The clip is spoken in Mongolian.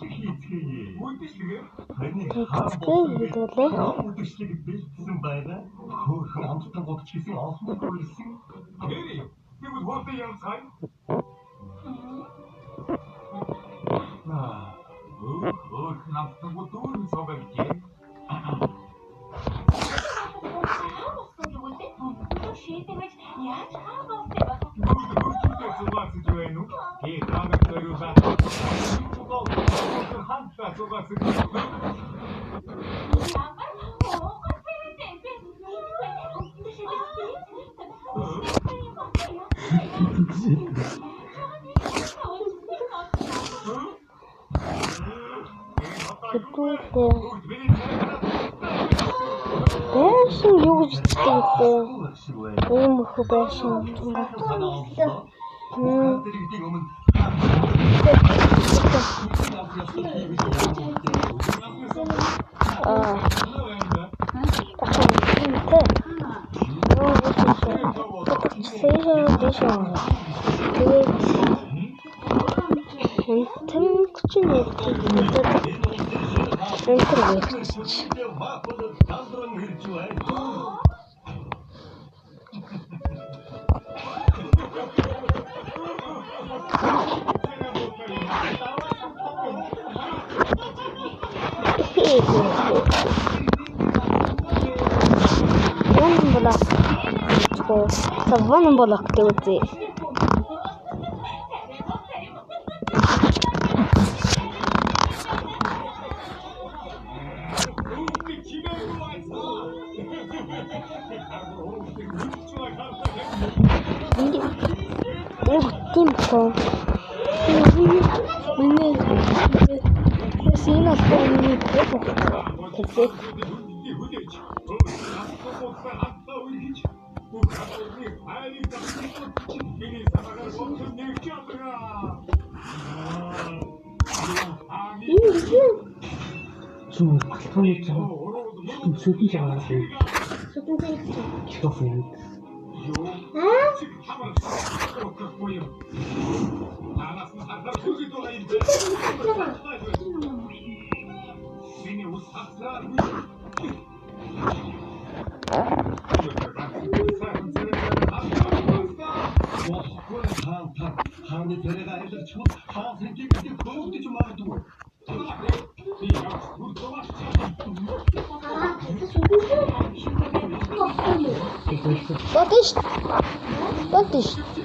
Тэгцгээ видеолээ. Бэлдсэн байна. Хөөрхөн амттан годч гэсэн олон хөрсөн. Гэрээ. Юу хөөртэй юм цай? Хөөрхөн амттан год дүүрэн цогцолж. Шийдэж яаж хаавалтай байх вэ? Хөөрхөн цогцолж байна уу? Ээ, таамаг төрөө баа. Хөөрхөн хамтаа цогцолж. Байшин юу гэж хэлдэг вэ? Ийм их байшин. Savvanın balıklı uzi. Kim bu? Seni nasıl Kesin. 좀 박탕했죠. 좀 슬피지 않았어요. 죽었어요. What is